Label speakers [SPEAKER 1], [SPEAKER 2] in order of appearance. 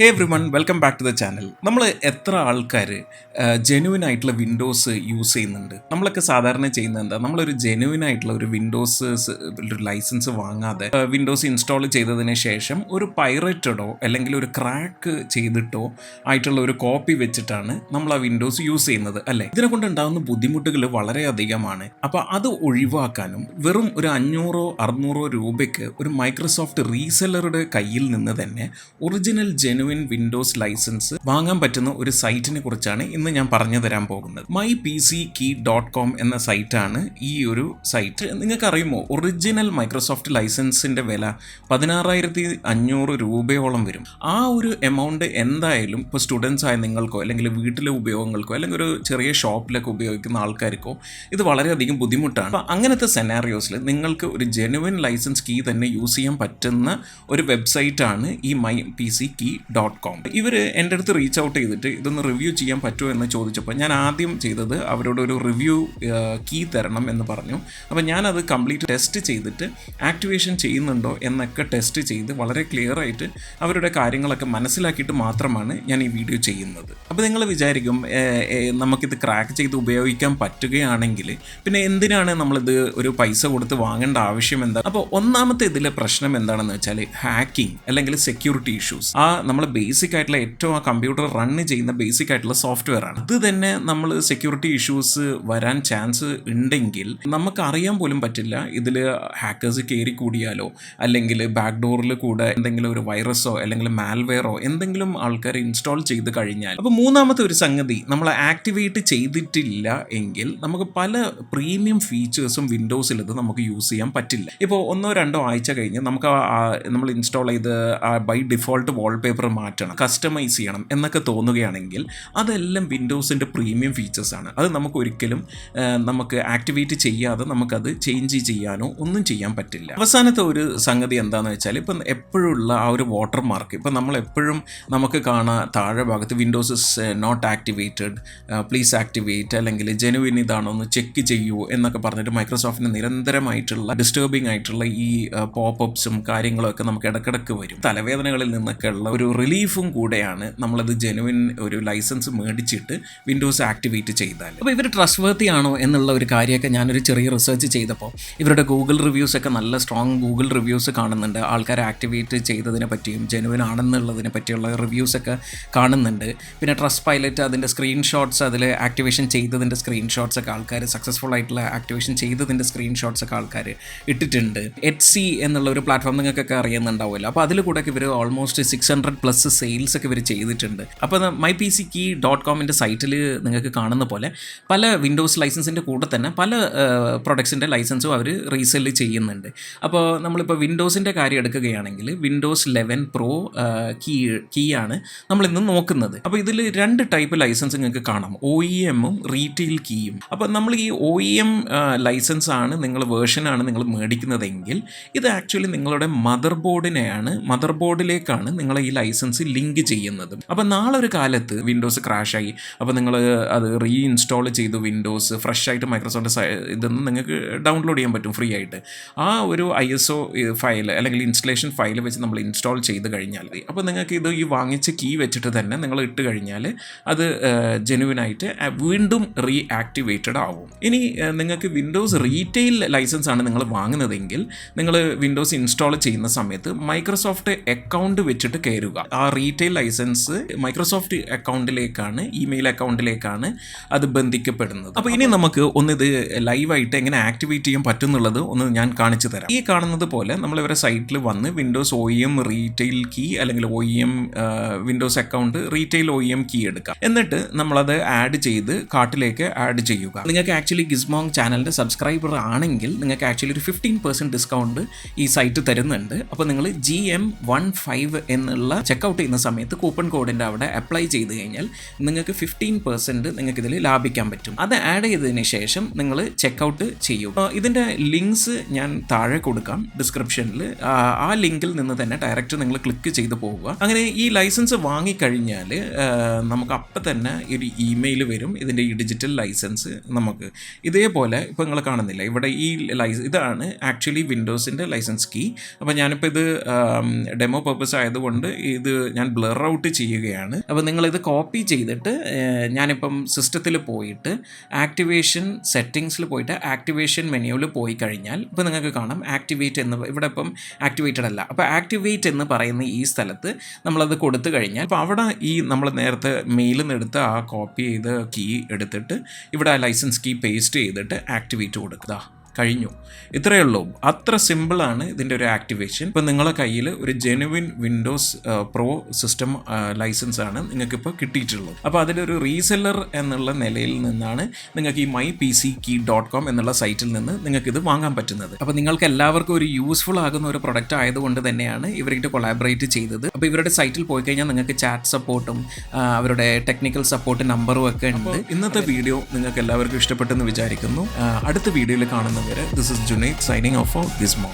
[SPEAKER 1] Hey everyone welcome back to the channel. നമ്മൾ എത്ര ആൾക്കാർ ജെനുവിൻ ആയിട്ടുള്ള വിൻഡോസ് യൂസ് ചെയ്യുന്നുണ്ട്? നമ്മളൊക്കെ സാധാരണ ചെയ്യുന്നത് എന്താ, നമ്മളൊരു ജെനുവിൻ ആയിട്ടുള്ള ഒരു വിൻഡോസ് ഒരു ലൈസൻസ് വാങ്ങാതെ വിൻഡോസ് ഇൻസ്റ്റാൾ ചെയ്തതിന് ശേഷം ഒരു പൈററ്റഡോ അല്ലെങ്കിൽ ഒരു ക്രാക്ക് ചെയ്തിട്ടോ ആയിട്ടുള്ള ഒരു കോപ്പി വെച്ചിട്ടാണ് നമ്മൾ ആ വിൻഡോസ് യൂസ് ചെയ്യുന്നത്, അല്ലേ? ഇതിനെ കൊണ്ട് ഉണ്ടാകുന്ന ബുദ്ധിമുട്ടുകൾ വളരെയധികമാണ്. അപ്പോൾ അത് ഒഴിവാക്കാനും വെറും ഒരു 500-600 രൂപയ്ക്ക് ഒരു മൈക്രോസോഫ്റ്റ് റീസെല്ലറുടെ കയ്യിൽ നിന്ന് തന്നെ ഒറിജിനൽ ജെനുവിൻ വിൻഡോസ് ലൈസൻസ് വാങ്ങാൻ പറ്റുന്ന ഒരു സൈറ്റിനെ കുറിച്ചാണ് ഇന്ന് ഞാൻ പറഞ്ഞു തരാൻ പോകുന്നത്. mypckey.com എന്ന സൈറ്റാണ് ഈ ഒരു സൈറ്റ്. നിങ്ങൾക്ക് അറിയുമോ, ഒറിജിനൽ മൈക്രോസോഫ്റ്റ് ലൈസൻസിന്റെ വില 16,500 രൂപയോളം വരും. ആ ഒരു എമൗണ്ട് എന്തായാലും ഇപ്പോൾ സ്റ്റുഡൻസ് ആയ നിങ്ങൾക്കോ അല്ലെങ്കിൽ വീട്ടിലെ ഉപയോഗങ്ങൾക്കോ അല്ലെങ്കിൽ ഒരു ചെറിയ ഷോപ്പിലൊക്കെ ഉപയോഗിക്കുന്ന ആൾക്കാർക്കോ ഇത് വളരെയധികം ബുദ്ധിമുട്ടാണ്. അപ്പോൾ അങ്ങനത്തെ സെനാറിയോസിൽ നിങ്ങൾക്ക് ഒരു ജെനുവിൻ ലൈസൻസ് കീ തന്നെ യൂസ് ചെയ്യാൻ പറ്റുന്ന ഒരു വെബ്സൈറ്റാണ് ഈ mypckey.com. ഇവർ എൻ്റെ അടുത്ത് റീച്ച് ഔട്ട് ചെയ്തിട്ട് ഇതൊന്ന് റിവ്യൂ ചെയ്യാൻ പറ്റുമോ എന്ന് ചോദിച്ചപ്പോൾ ഞാൻ ആദ്യം ചെയ്തത് അവരോട് ഒരു റിവ്യൂ കീ തരണം എന്ന് പറഞ്ഞു. അപ്പോൾ ഞാനത് കംപ്ലീറ്റ് ടെസ്റ്റ് ചെയ്തിട്ട് ആക്ടിവേഷൻ ചെയ്യുന്നുണ്ടോ എന്നൊക്കെ ടെസ്റ്റ് ചെയ്ത് വളരെ ക്ലിയർ ആയിട്ട് അവരുടെ കാര്യങ്ങളൊക്കെ മനസ്സിലാക്കിയിട്ട് മാത്രമാണ് ഞാൻ ഈ വീഡിയോ ചെയ്യുന്നത്. അപ്പോൾ നിങ്ങൾ വിചാരിക്കും നമുക്കിത് ക്രാക്ക് ചെയ്ത് ഉപയോഗിക്കാൻ പറ്റുകയാണെങ്കിൽ പിന്നെ എന്തിനാണ് നമ്മളിത് ഒരു പൈസ കൊടുത്ത് വാങ്ങേണ്ട ആവശ്യം എന്താ? അപ്പോൾ ഒന്നാമത്തെ ഇതിലെ പ്രശ്നം എന്താണെന്ന് വെച്ചാൽ ഹാക്കിംഗ് അല്ലെങ്കിൽ സെക്യൂരിറ്റി ഇഷ്യൂസ്. നമ്മൾ ബേസിക് ആയിട്ടുള്ള ഏറ്റവും ആ കമ്പ്യൂട്ടർ റണ്ണ് ചെയ്യുന്ന ബേസിക് ആയിട്ടുള്ള സോഫ്റ്റ്വെയർ ആണ്. ഇത് തന്നെ നമ്മൾ സെക്യൂരിറ്റി ഇഷ്യൂസ് വരാൻ ചാൻസ് ഉണ്ടെങ്കിൽ നമുക്ക് അറിയാൻ പോലും പറ്റില്ല. ഇതിൽ ഹാക്കേഴ്സ് കയറി കൂടിയാലോ അല്ലെങ്കിൽ ബാക്ക് ഡോറിൽ കൂടെ എന്തെങ്കിലും ഒരു വൈറസോ അല്ലെങ്കിൽ മാൽവെയറോ എന്തെങ്കിലും ആൾക്കാർ ഇൻസ്റ്റാൾ ചെയ്ത് കഴിഞ്ഞാൽ. അപ്പോൾ മൂന്നാമത്തെ ഒരു സംഗതി, നമ്മൾ ആക്ടിവേറ്റ് ചെയ്തിട്ടില്ല എങ്കിൽ നമുക്ക് പല പ്രീമിയം ഫീച്ചേഴ്സും വിൻഡോസിൽ ഇത് നമുക്ക് യൂസ് ചെയ്യാൻ പറ്റില്ല. ഇപ്പോൾ 1-2 ആഴ്ച കഴിഞ്ഞ് നമുക്ക് നമ്മൾ ഇൻസ്റ്റാൾ ചെയ്ത് ബൈ ഡിഫോൾട്ട് വാൾപേപ്പർ മാറ്റണം, കസ്റ്റമൈസ് ചെയ്യണം എന്നൊക്കെ തോന്നുകയാണെങ്കിൽ അതെല്ലാം വിൻഡോസിൻ്റെ പ്രീമിയം ഫീച്ചേഴ്സാണ്. അത് നമുക്ക് ഒരിക്കലും നമുക്ക് ആക്ടിവേറ്റ് ചെയ്യാതെ നമുക്കത് ചേഞ്ച് ചെയ്യാനോ ഒന്നും ചെയ്യാൻ പറ്റില്ല. അവസാനത്തെ ഒരു സംഗതി എന്താണെന്ന് വെച്ചാൽ, ഇപ്പം എപ്പോഴുള്ള ആ ഒരു വാട്ടർ മാർക്ക്, ഇപ്പം നമ്മളെപ്പോഴും നമുക്ക് കാണാം താഴെ ഭാഗത്ത് Windows is not activated, please activate, അല്ലെങ്കിൽ ജെനുവിൻ ഇതാണോ ഒന്ന് ചെക്ക് ചെയ്യൂ എന്നൊക്കെ പറഞ്ഞിട്ട് മൈക്രോസോഫ്റ്റിന് നിരന്തരമായിട്ടുള്ള ഡിസ്റ്റർബിംഗ് ആയിട്ടുള്ള ഈ പോപ്പപ്സും കാര്യങ്ങളൊക്കെ നമുക്ക് ഇടയ്ക്കിടയ്ക്ക് വരും. തലവേദനകളിൽ നിന്നൊക്കെ ഉള്ള ഒരു റിലീഫും കൂടെയാണ് നമ്മളത് ജെനുവിൻ ഒരു ലൈസൻസ് മേടിച്ചിട്ട് വിൻഡോസ് ആക്ടിവേറ്റ് ചെയ്താൽ. അപ്പോൾ ഇവർ ട്രസ്റ്റ് വർത്തി ആണോ എന്നുള്ള ഒരു കാര്യമൊക്കെ ഞാനൊരു ചെറിയ റിസർച്ച് ചെയ്തപ്പോൾ ഇവരുടെ ഗൂഗിൾ റിവ്യൂസ് ഒക്കെ നല്ല സ്ട്രോങ് ഗൂഗിൾ റിവ്യൂസ് കാണുന്നുണ്ട്. ആൾക്കാർ ആക്ടിവേറ്റ് ചെയ്തതിനെ പറ്റിയും ജെനുവിൻ ആണെന്നുള്ളതിനെ പറ്റിയുള്ള റിവ്യൂസൊക്കെ കാണുന്നുണ്ട്. പിന്നെ ട്രസ്റ്റ് പൈലറ്റ് അതിൻ്റെ സ്ക്രീൻഷോട്ട്സ്, അതിൽ ആക്ടിവേഷൻ ചെയ്തതിൻ്റെ സ്ക്രീൻഷോട്ട്സ് ഒക്കെ ആൾക്കാർ, സക്സസ്ഫുൾ ആയിട്ടുള്ള ആക്ടിവേഷൻ ചെയ്തതിൻ്റെ സ്ക്രീൻഷോട്ട്സ് ഒക്കെ ആൾക്കാർ ഇട്ടിട്ടുണ്ട്. Etsy എന്നുള്ള ഒരു പ്ലാറ്റ്ഫോം നിങ്ങൾക്കൊക്കെ അറിയുന്നുണ്ടാവുമല്ലോ. അപ്പോൾ അതിൽ കൂടെ ഇവർ ഓൾമോസ്റ്റ് 600+ സെയിൽസ് ഒക്കെ ഇവർ ചെയ്തിട്ടുണ്ട്. അപ്പോൾ mypckey.com സൈറ്റിൽ നിങ്ങൾക്ക് കാണുന്ന പോലെ പല വിൻഡോസ് ലൈസൻസിൻ്റെ കൂടെ തന്നെ പല പ്രൊഡക്ട്സിൻ്റെ ലൈസൻസും അവർ റീസെല് ചെയ്യുന്നുണ്ട്. അപ്പോൾ നമ്മളിപ്പോൾ വിൻഡോസിൻ്റെ കാര്യം എടുക്കുകയാണെങ്കിൽ വിൻഡോസ് 11 Pro കീ ആണ് നമ്മളിന്ന് നോക്കുന്നത്. അപ്പോൾ ഇതിൽ 2 ടൈപ്പ് ലൈസൻസ് നിങ്ങൾക്ക് കാണാം, OEM-ഉം റീറ്റെയിൽ കീയും. അപ്പോൾ നമ്മൾ ഈ OEM ലൈസൻസ് ആണ് വേർഷനാണ് നിങ്ങൾ മേടിക്കുന്നതെങ്കിൽ ഇത് ആക്ച്വലി നിങ്ങളുടെ മദർ ബോർഡിലേക്കാണ് നിങ്ങൾ ഈ ലൈസൻസ് ലിങ്ക് ചെയ്യുന്നത്. അപ്പോൾ നാളെ ഒരു കാലത്ത് വിൻഡോസ് ക്രാഷായി, അപ്പോൾ നിങ്ങൾ അത് റീഇൻസ്റ്റാൾ ചെയ്തു, വിൻഡോസ് ഫ്രഷ് ആയിട്ട് മൈക്രോസോഫ്റ്റ് ഇതൊന്നും നിങ്ങൾക്ക് ഡൗൺലോഡ് ചെയ്യാൻ പറ്റും ഫ്രീ ആയിട്ട്. ആ ഒരു ISO ഫയൽ അല്ലെങ്കിൽ ഇൻസ്റ്റലേഷൻ ഫയൽ വെച്ച് നമ്മൾ ഇൻസ്റ്റാൾ ചെയ്ത് കഴിഞ്ഞാൽ അപ്പോൾ നിങ്ങൾക്ക് ഇത് ഈ വാങ്ങിച്ച കീ വെച്ചിട്ട് തന്നെ നിങ്ങൾ ഇട്ട് കഴിഞ്ഞാൽ അത് ജെനുവിനായിട്ട് വീണ്ടും റീആക്ടിവേറ്റഡ് ആവും. ഇനി നിങ്ങൾക്ക് വിൻഡോസ് റീറ്റെയിൽ ലൈസൻസ് ആണ് നിങ്ങൾ വാങ്ങുന്നതെങ്കിൽ നിങ്ങൾ വിൻഡോസ് ഇൻസ്റ്റാൾ ചെയ്യുന്ന സമയത്ത് മൈക്രോസോഫ്റ്റ് അക്കൗണ്ട് വെച്ചിട്ട് കയറുക. ആ റീറ്റെയിൽ ലൈസൻസ് മൈക്രോസോഫ്റ്റ് അക്കൗണ്ടിലേക്കാണ്, ഇമെയിൽ അക്കൗണ്ടിലേക്കാണ് അത് ബന്ധിക്കപ്പെടുന്നത്. അപ്പോൾ ഇനി നമുക്ക് ഇത് ലൈവായിട്ട് എങ്ങനെ ആക്ടിവേറ്റ് ചെയ്യാൻ പറ്റുന്നുള്ളത് ഒന്ന് ഞാൻ കാണിച്ചു തരാം. ഈ കാണുന്നത് പോലെ നമ്മൾ ഇവരുടെ സൈറ്റിൽ വന്ന് വിൻഡോസ് OEM റീറ്റെയിൽ കീ അല്ലെങ്കിൽ OEM Windows account retail OEM key എടുക്കാം. എന്നിട്ട് നമ്മളത് ആഡ് ചെയ്ത് കാർട്ടിലേക്ക് ആഡ് ചെയ്യുക. നിങ്ങൾക്ക് ആക്ച്വലി ഗിസ്മോങ് ചാനലിൻ്റെ സബ്സ്ക്രൈബർ ആണെങ്കിൽ നിങ്ങൾക്ക് ആക്ച്വലി ഒരു 15% ഡിസ്കൗണ്ട് ഈ സൈറ്റ് തരുന്നുണ്ട്. അപ്പോൾ നിങ്ങൾ GM15 എന്നുള്ള ചെക്കൗട്ട് ചെയ്യുന്ന സമയത്ത് കൂപ്പൺ കോഡിൻ്റെ അവിടെ അപ്ലൈ ചെയ്ത് കഴിഞ്ഞാൽ നിങ്ങൾക്ക് 15% നിങ്ങൾക്ക് ഇതിൽ ലാഭിക്കാൻ പറ്റും. അത് ആഡ് ചെയ്തതിന് ശേഷം നിങ്ങൾ ചെക്കൗട്ട് ചെയ്യും. ഇതിൻ്റെ ലിങ്ക്സ് ഞാൻ താഴെ കൊടുക്കാം ഡിസ്ക്രിപ്ഷനിൽ. ആ ലിങ്കിൽ നിന്ന് തന്നെ ഡയറക്റ്റ് നിങ്ങൾ ക്ലിക്ക് ചെയ്ത് പോവുക. അങ്ങനെ ഈ ലൈസൻസ് വാങ്ങിക്കഴിഞ്ഞാൽ നമുക്ക് അപ്പം തന്നെ ഒരു ഇമെയിൽ വരും. ഇതിൻ്റെ ഈ ഡിജിറ്റൽ ലൈസൻസ് നമുക്ക് ഇതേപോലെ ഇപ്പോൾ നിങ്ങൾ കാണുന്നില്ല ഇവിടെ ഈ ഇതാണ് ആക്ച്വലി വിൻഡോസിൻ്റെ ലൈസൻസ് കീ. അപ്പോൾ ഞാനിപ്പോൾ ഇത് ഡെമോ പർപ്പസ് ആയതുകൊണ്ട് ഇത് ഞാൻ ബ്ലർ ഔട്ട് ചെയ്യുകയാണ്. അപ്പോൾ നിങ്ങളിത് കോപ്പി ചെയ്തിട്ട് ഞാനിപ്പം സിസ്റ്റത്തിൽ പോയിട്ട് ആക്ടിവേഷൻ സെറ്റിങ്സിൽ പോയിട്ട് ആക്ടിവേഷൻ മെനുവിൽ പോയി കഴിഞ്ഞാൽ ഇപ്പോൾ നിങ്ങൾക്ക് കാണാം ആക്ടിവേറ്റ് എന്ന് ഇവിടെ ഇപ്പം ആക്ടിവേറ്റഡ് അല്ല. അപ്പോൾ ആക്ടിവേറ്റ് എന്ന് പറയുന്ന ഈ സ്ഥലത്ത് നമ്മളത് കൊടുത്തു കഴിഞ്ഞാൽ അപ്പോൾ അവിടെ ഈ നമ്മൾ നേരത്തെ മെയിലിൽ നിന്ന് എടുത്ത് ആ കോപ്പി ചെയ്ത് കീ എടുത്തിട്ട് ഇവിടെ ലൈസൻസ് കീ പേസ്റ്റ് ചെയ്തിട്ട് ആക്ടിവേറ്റ് കൊടുക്കുക. കഴിഞ്ഞു. ഇത്രയേ ഉള്ളൂ. അത്ര സിമ്പിളാണ് ഇതിൻ്റെ ഒരു ആക്ടിവേഷൻ. ഇപ്പം നിങ്ങളുടെ കയ്യിൽ ഒരു genuine Windows Pro system licence ആണ് നിങ്ങൾക്കിപ്പോൾ കിട്ടിയിട്ടുള്ളത്. അപ്പോൾ അതിലൊരു റീസെല്ലർ എന്നുള്ള നിലയിൽ നിന്നാണ് നിങ്ങൾക്ക് ഈ mypckey.com എന്നുള്ള സൈറ്റിൽ നിന്ന് നിങ്ങൾക്കിത് വാങ്ങാൻ പറ്റുന്നത്. അപ്പോൾ നിങ്ങൾക്ക് എല്ലാവർക്കും ഒരു യൂസ്ഫുൾ ആകുന്ന ഒരു പ്രൊഡക്റ്റ് ആയതുകൊണ്ട് തന്നെയാണ് ഇവരുടെ കൊളാബറേറ്റ് ചെയ്തത്. അപ്പോൾ ഇവരുടെ സൈറ്റിൽ പോയി കഴിഞ്ഞാൽ നിങ്ങൾക്ക് ചാറ്റ് സപ്പോർട്ടും അവരുടെ ടെക്നിക്കൽ സപ്പോർട്ട് നമ്പറും ഒക്കെ ഉണ്ട്. ഇന്നത്തെ വീഡിയോ നിങ്ങൾക്ക് എല്ലാവർക്കും ഇഷ്ടപ്പെട്ടെന്ന് വിചാരിക്കുന്നു. അടുത്ത വീഡിയോയിൽ കാണുന്ന this is Junaid signing off for Gizmo.